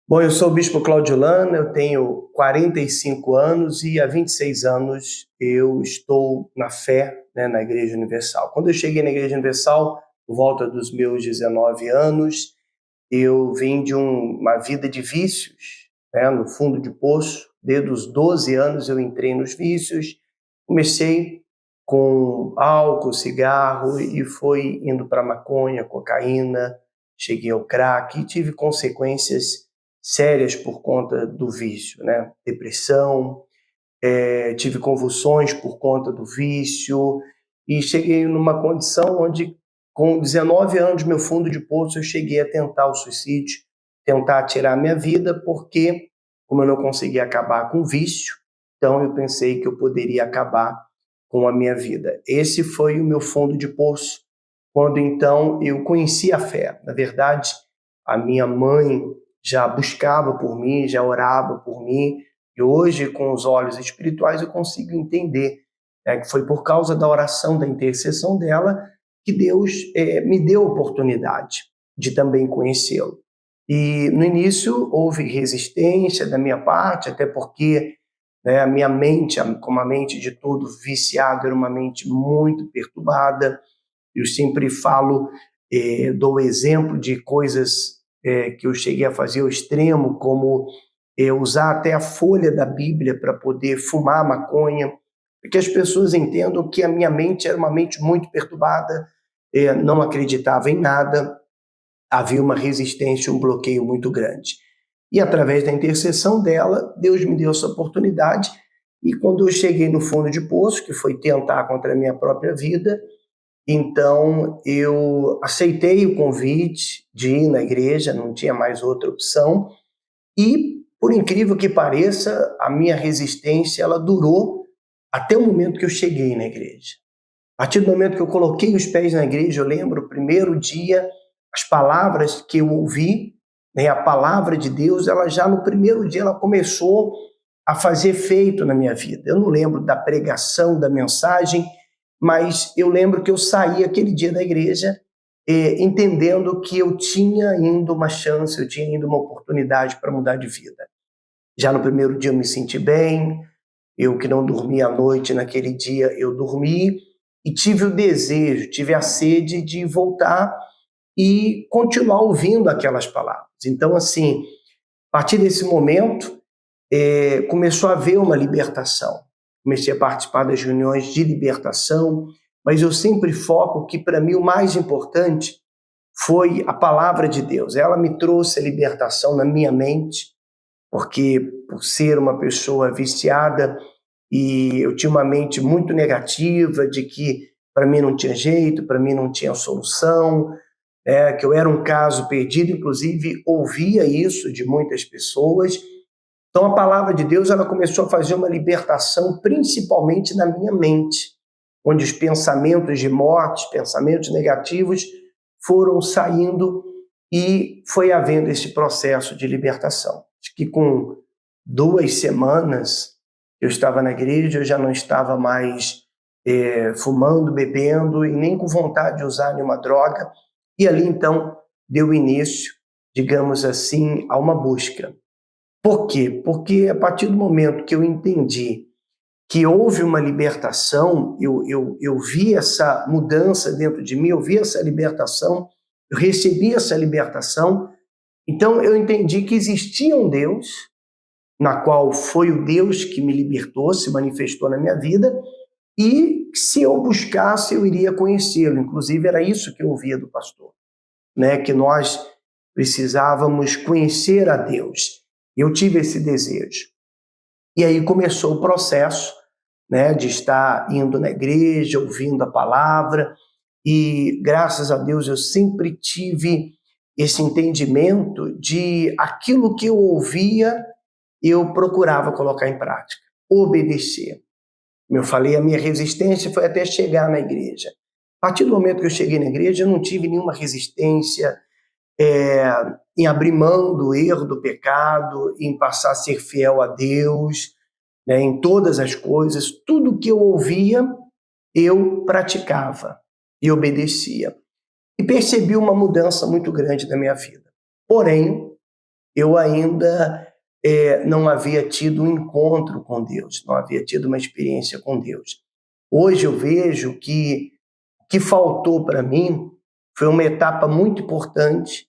Bom, eu sou o Bispo Cláudio Lana, eu tenho 45 anos e há 26 anos eu estou na fé, na Igreja Universal. Quando eu cheguei na Igreja Universal, por volta dos meus 19 anos, eu vim de uma vida de vícios, no fundo de poço. Desde os 12 anos eu entrei nos vícios, comecei com álcool, cigarro e foi indo para maconha, cocaína, cheguei ao crack e tive consequências sérias por conta do vício, depressão, tive convulsões por conta do vício e cheguei numa condição onde, com 19 anos, meu fundo de poço, eu cheguei a tentar o suicídio, tentar tirar minha vida, porque, como eu não conseguia acabar com o vício, então eu pensei que eu poderia acabar com a minha vida. Esse foi o meu fundo de poço, quando então eu conheci a fé. Na verdade, a minha mãe já buscava por mim, já orava por mim, e hoje, com os olhos espirituais, eu consigo entender que foi por causa da oração, da intercessão dela, que Deus me deu a oportunidade de também conhecê-lo. E no início houve resistência da minha parte, até porque a minha mente, como a mente de todo viciado, era uma mente muito perturbada. Eu sempre falo, dou exemplo de coisas que eu cheguei a fazer ao extremo, como usar até a folha da Bíblia para poder fumar maconha, para que as pessoas entendam que a minha mente era uma mente muito perturbada, não acreditava em nada, havia uma resistência, um bloqueio muito grande. E através da intercessão dela, Deus me deu essa oportunidade, e quando eu cheguei no fundo de poço, que foi tentar contra a minha própria vida, então eu aceitei o convite de ir na igreja, não tinha mais outra opção, e, por incrível que pareça, a minha resistência ela durou até o momento que eu cheguei na igreja. A partir do momento que eu coloquei os pés na igreja, eu lembro, o primeiro dia, as palavras que eu ouvi, a palavra de Deus, ela já no primeiro dia ela começou a fazer efeito na minha vida. Eu não lembro da pregação, da mensagem, mas eu lembro que eu saí aquele dia da igreja entendendo que eu tinha ainda uma chance, eu tinha ainda uma oportunidade para mudar de vida. Já no primeiro dia eu me senti bem, eu que não dormi à noite naquele dia, eu dormi e tive o desejo, tive a sede de voltar e continuar ouvindo aquelas palavras. Então, assim, a partir desse momento, começou a haver uma libertação. Comecei a participar das reuniões de libertação, mas eu sempre foco que, para mim, o mais importante foi a palavra de Deus. Ela me trouxe a libertação na minha mente, porque, por ser uma pessoa viciada, e eu tinha uma mente muito negativa, de que para mim não tinha jeito, para mim não tinha solução, que eu era um caso perdido, inclusive ouvia isso de muitas pessoas. Então a palavra de Deus ela começou a fazer uma libertação, principalmente na minha mente, onde os pensamentos de morte, pensamentos negativos foram saindo e foi havendo esse processo de libertação. Acho que com 2 semanas eu estava na igreja, eu já não estava mais fumando, bebendo e nem com vontade de usar nenhuma droga. E ali então deu início, digamos assim, a uma busca. Por quê? Porque a partir do momento que eu entendi que houve uma libertação, eu vi essa mudança dentro de mim, eu vi essa libertação, eu recebi essa libertação, então eu entendi que existia um Deus, na qual foi o Deus que me libertou, se manifestou na minha vida, e se eu buscasse, eu iria conhecê-lo. Inclusive, era isso que eu ouvia do pastor, que nós precisávamos conhecer a Deus. Eu tive esse desejo. E aí começou o processo de estar indo na igreja, ouvindo a palavra, e graças a Deus eu sempre tive esse entendimento de aquilo que eu ouvia, eu procurava colocar em prática, obedecer. Como eu falei, a minha resistência foi até chegar na igreja. A partir do momento que eu cheguei na igreja, eu não tive nenhuma resistência em abrir mão do erro, do pecado, em passar a ser fiel a Deus, em todas as coisas. Tudo que eu ouvia, eu praticava e obedecia. E percebi uma mudança muito grande na minha vida. Porém, eu ainda não havia tido um encontro com Deus, não havia tido uma experiência com Deus. Hoje eu vejo que o que faltou para mim foi uma etapa muito importante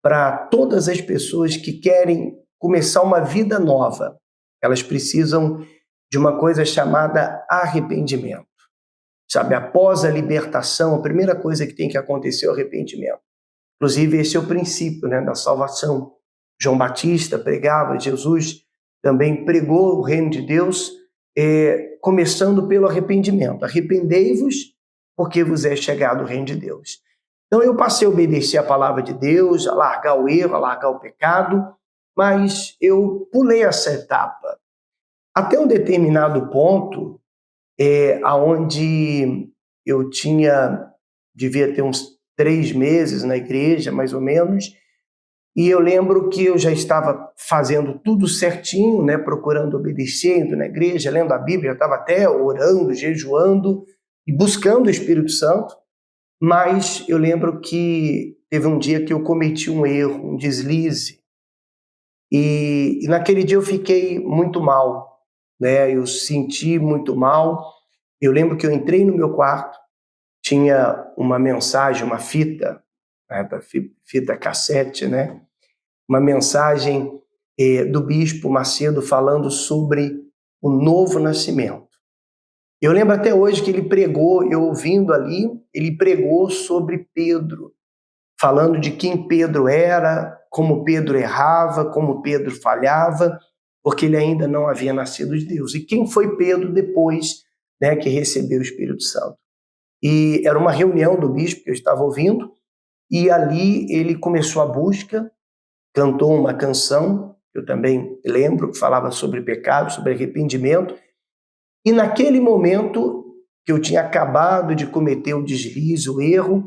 para todas as pessoas que querem começar uma vida nova. Elas precisam de uma coisa chamada arrependimento. Sabe, após a libertação, a primeira coisa que tem que acontecer é o arrependimento. Inclusive, esse é o princípio, né, da salvação. João Batista pregava, Jesus também pregou o reino de Deus, começando pelo arrependimento. Arrependei-vos, porque vos é chegado o reino de Deus. Então eu passei a obedecer a palavra de Deus, a largar o erro, a largar o pecado, mas eu pulei essa etapa. Até um determinado ponto, aonde eu devia ter uns 3 meses na igreja, mais ou menos, e eu lembro que eu já estava fazendo tudo certinho, né, procurando obedecer, indo na igreja, lendo a Bíblia, eu estava até orando, jejuando e buscando o Espírito Santo, mas eu lembro que teve um dia que eu cometi um erro, um deslize, e naquele dia eu fiquei muito mal, né, eu senti muito mal. Eu lembro que eu entrei no meu quarto, tinha uma mensagem, uma fita, né, fita cassete, né? Uma mensagem do Bispo Macedo falando sobre o novo nascimento. Eu lembro até hoje que ele pregou, eu ouvindo ali, ele pregou sobre Pedro, falando de quem Pedro era, como Pedro errava, como Pedro falhava, porque ele ainda não havia nascido de Deus. E quem foi Pedro depois, né, que recebeu o Espírito Santo? E era uma reunião do bispo que eu estava ouvindo, e ali ele começou a busca, cantou uma canção, eu também lembro, que falava sobre pecado, sobre arrependimento, e naquele momento que eu tinha acabado de cometer o deslize, o erro,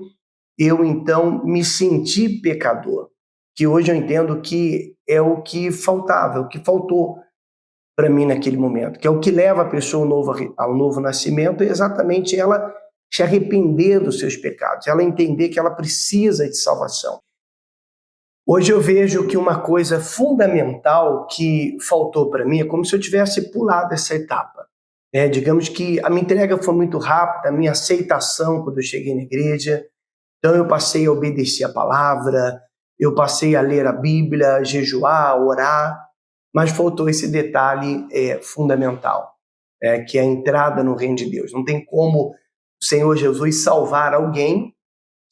eu então me senti pecador, que hoje eu entendo que é o que faltava, o que faltou para mim naquele momento, que é o que leva a pessoa ao novo nascimento, é exatamente ela se arrepender dos seus pecados, ela entender que ela precisa de salvação. Hoje eu vejo que uma coisa fundamental que faltou para mim é como se eu tivesse pulado essa etapa. Digamos que a minha entrega foi muito rápida, a minha aceitação quando eu cheguei na igreja, então eu passei a obedecer a palavra, eu passei a ler a Bíblia, jejuar, orar, mas faltou esse detalhe fundamental, que é a entrada no reino de Deus. Não tem como o Senhor Jesus salvar alguém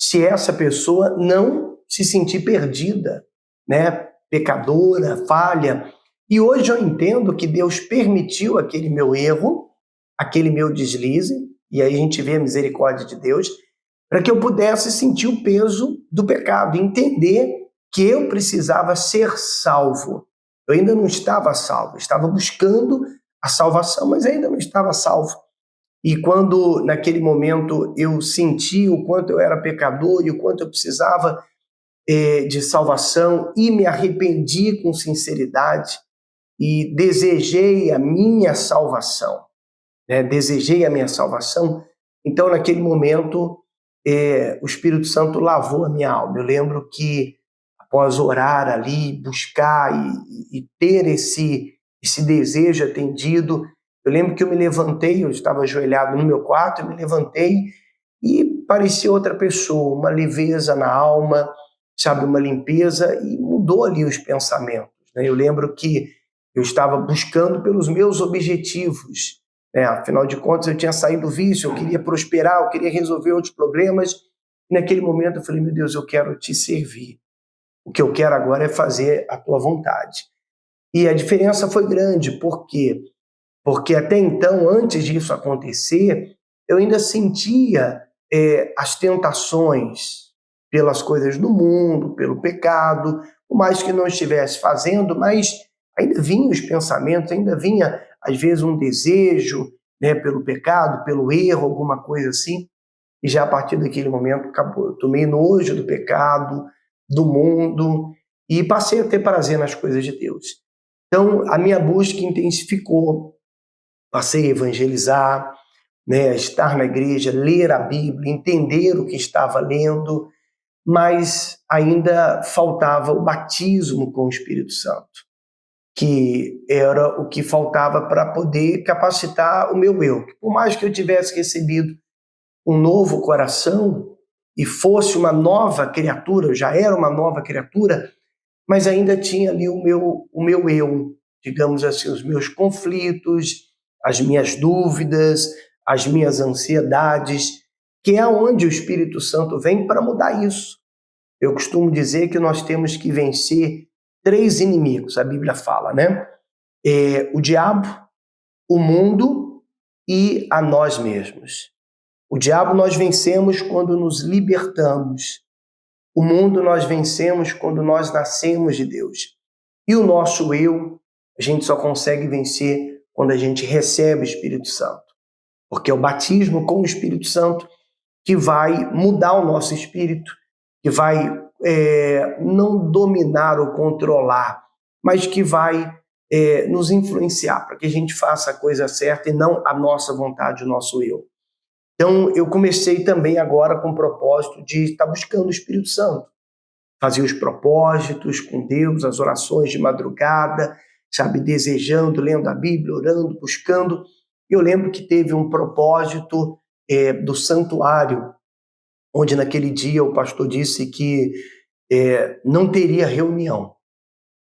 se essa pessoa não se sentir perdida, né? Pecadora, falha. E hoje eu entendo que Deus permitiu aquele meu erro, aquele meu deslize, e aí a gente vê a misericórdia de Deus, para que eu pudesse sentir o peso do pecado, entender que eu precisava ser salvo. Eu ainda não estava salvo, estava buscando a salvação, mas ainda não estava salvo. E quando, naquele momento, eu senti o quanto eu era pecador e o quanto eu precisava de salvação e me arrependi com sinceridade e desejei a minha salvação, né? Desejei a minha salvação, então, naquele momento, o Espírito Santo lavou a minha alma. Eu lembro que, após orar ali, buscar e ter esse desejo atendido, eu lembro que eu me levantei, eu estava ajoelhado no meu quarto, eu me levantei e parecia outra pessoa, uma leveza na alma, sabe, uma limpeza, e mudou ali os pensamentos, né? Eu lembro que eu estava buscando pelos meus objetivos, né? Afinal de contas, eu tinha saído do vício, eu queria prosperar, eu queria resolver outros problemas, e naquele momento eu falei, meu Deus, eu quero te servir. O que eu quero agora é fazer a tua vontade. E a diferença foi grande, por quê? Porque até então, antes disso acontecer, eu ainda sentia as tentações pelas coisas do mundo, pelo pecado, por mais que não estivesse fazendo, mas ainda vinham os pensamentos, ainda vinha, às vezes, um desejo, né, pelo pecado, pelo erro, alguma coisa assim, e já a partir daquele momento acabou. Eu tomei nojo do pecado, do mundo, e passei a ter prazer nas coisas de Deus. Então, a minha busca intensificou, passei a evangelizar, né, estar na igreja, ler a Bíblia, entender o que estava lendo, mas ainda faltava o batismo com o Espírito Santo, que era o que faltava para poder capacitar o meu eu. Por mais que eu tivesse recebido um novo coração e fosse uma nova criatura, eu já era uma nova criatura, mas ainda tinha ali o meu eu, digamos assim, os meus conflitos, as minhas dúvidas, as minhas ansiedades, que é onde o Espírito Santo vem para mudar isso. Eu costumo dizer que nós temos que vencer 3 inimigos, a Bíblia fala, né? O diabo, o mundo e a nós mesmos. O diabo nós vencemos quando nos libertamos. O mundo nós vencemos quando nós nascemos de Deus. E o nosso eu, a gente só consegue vencer quando a gente recebe o Espírito Santo. Porque é o batismo com o Espírito Santo que vai mudar o nosso espírito, que vai não dominar ou controlar, mas que vai nos influenciar para que a gente faça a coisa certa e não a nossa vontade, o nosso eu. Então, eu comecei também agora com o propósito de estar buscando o Espírito Santo. Fazer os propósitos com Deus, as orações de madrugada, sabe, desejando, lendo a Bíblia, orando, buscando. Eu lembro que teve um propósito do santuário, onde naquele dia o pastor disse que não teria reunião.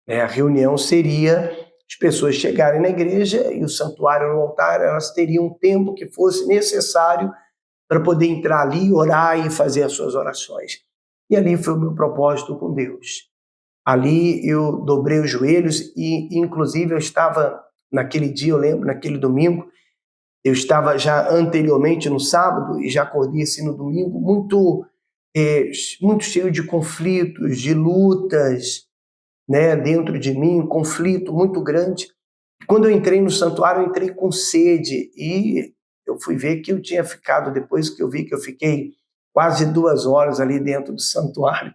A reunião seria as pessoas chegarem na igreja e o santuário no altar, elas teriam um tempo que fosse necessário para poder entrar ali, orar e fazer as suas orações. E ali foi o meu propósito com Deus. Ali eu dobrei os joelhos e, inclusive, eu estava, naquele dia, eu lembro, naquele domingo, eu estava já anteriormente no sábado e já acordei assim no domingo muito cheio de conflitos, de lutas, né, dentro de mim, um conflito muito grande. Quando eu entrei no santuário, eu entrei com sede e eu fui ver que eu tinha ficado, depois que eu vi que eu fiquei quase 2 horas ali dentro do santuário,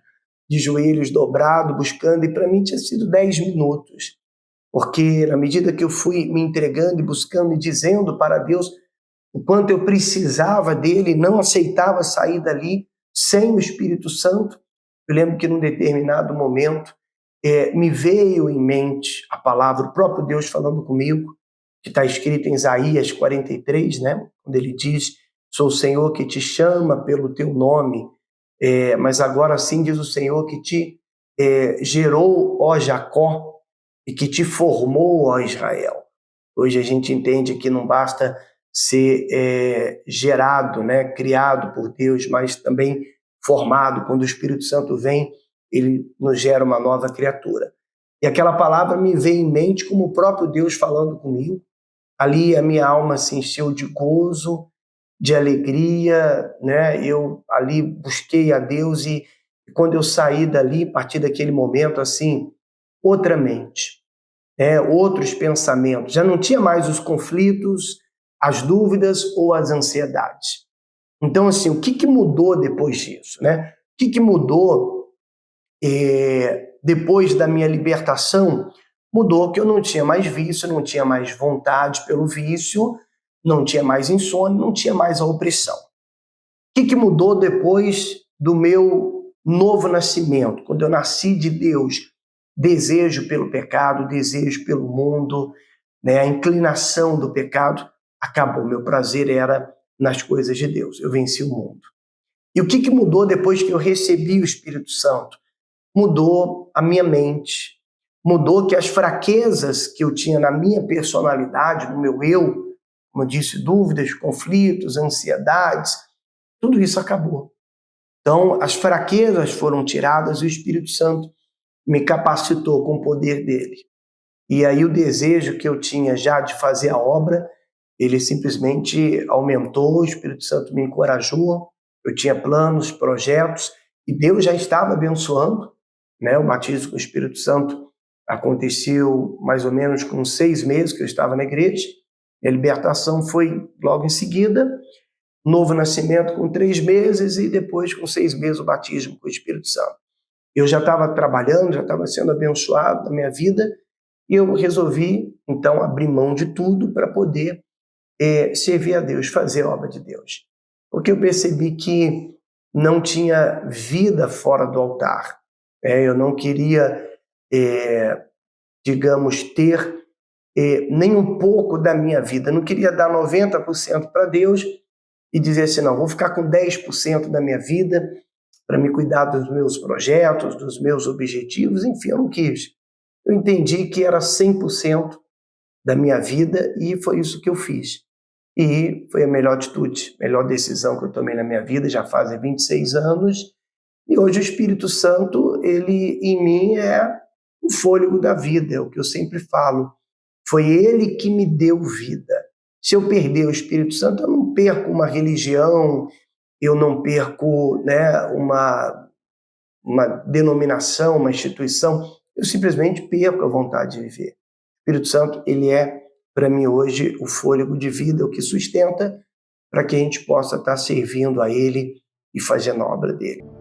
de joelhos dobrados, buscando, e para mim tinha sido 10 minutos, porque na medida que eu fui me entregando e buscando e dizendo para Deus o quanto eu precisava dele, não aceitava sair dali sem o Espírito Santo, eu lembro que num determinado momento me veio em mente a palavra, o próprio Deus falando comigo, que está escrito em Isaías 43, né? Quando ele diz, sou o Senhor que te chama pelo teu nome, mas agora sim diz o Senhor que te gerou, ó Jacó, e que te formou, ó Israel. Hoje a gente entende que não basta ser gerado, né? Criado por Deus, mas também formado. Quando o Espírito Santo vem, ele nos gera uma nova criatura. E aquela palavra me veio em mente como o próprio Deus falando comigo. Ali a minha alma se encheu de gozo, de alegria, né? Eu ali busquei a Deus e quando eu saí dali, a partir daquele momento, assim, outra mente, outros pensamentos. Já não tinha mais os conflitos, as dúvidas ou as ansiedades. Então, assim, o que mudou depois disso, né? O que mudou depois da minha libertação? Mudou que eu não tinha mais vício, não tinha mais vontade pelo vício, não tinha mais insônia, não tinha mais a opressão. O que mudou depois do meu novo nascimento? Quando eu nasci de Deus, desejo pelo pecado, desejo pelo mundo, né? A inclinação do pecado acabou. Meu prazer era nas coisas de Deus. Eu venci o mundo. E o que mudou depois que eu recebi o Espírito Santo? Mudou a minha mente, mudou que as fraquezas que eu tinha na minha personalidade, no meu eu, como eu disse, dúvidas, conflitos, ansiedades, tudo isso acabou. Então, as fraquezas foram tiradas e o Espírito Santo me capacitou com o poder dele. E aí o desejo que eu tinha já de fazer a obra, ele simplesmente aumentou, o Espírito Santo me encorajou, eu tinha planos, projetos, e Deus já estava abençoando, né? O batismo com o Espírito Santo aconteceu mais ou menos com 6 meses que eu estava na igreja, a libertação foi logo em seguida, novo nascimento com 3 meses e depois com 6 meses o batismo com o Espírito Santo. Eu já estava trabalhando, já estava sendo abençoado na minha vida e eu resolvi, então, abrir mão de tudo para poder servir a Deus, fazer a obra de Deus. Porque eu percebi que não tinha vida fora do altar. Eu não queria, digamos, ter nem um pouco da minha vida. Eu não queria dar 90% para Deus e dizer assim, não, vou ficar com 10% da minha vida para me cuidar dos meus projetos, dos meus objetivos, enfim, eu não quis. Eu entendi que era 100% da minha vida e foi isso que eu fiz. E foi a melhor atitude, a melhor decisão que eu tomei na minha vida, já fazem 26 anos, e hoje o Espírito Santo, ele em mim é o fôlego da vida, é o que eu sempre falo. Foi ele que me deu vida. Se eu perder o Espírito Santo, eu não perco uma religião, eu não perco, né, uma denominação, uma instituição, eu simplesmente perco a vontade de viver. O Espírito Santo, ele é, para mim hoje, o fôlego de vida, o que sustenta para que a gente possa estar servindo a ele e fazendo a obra dele.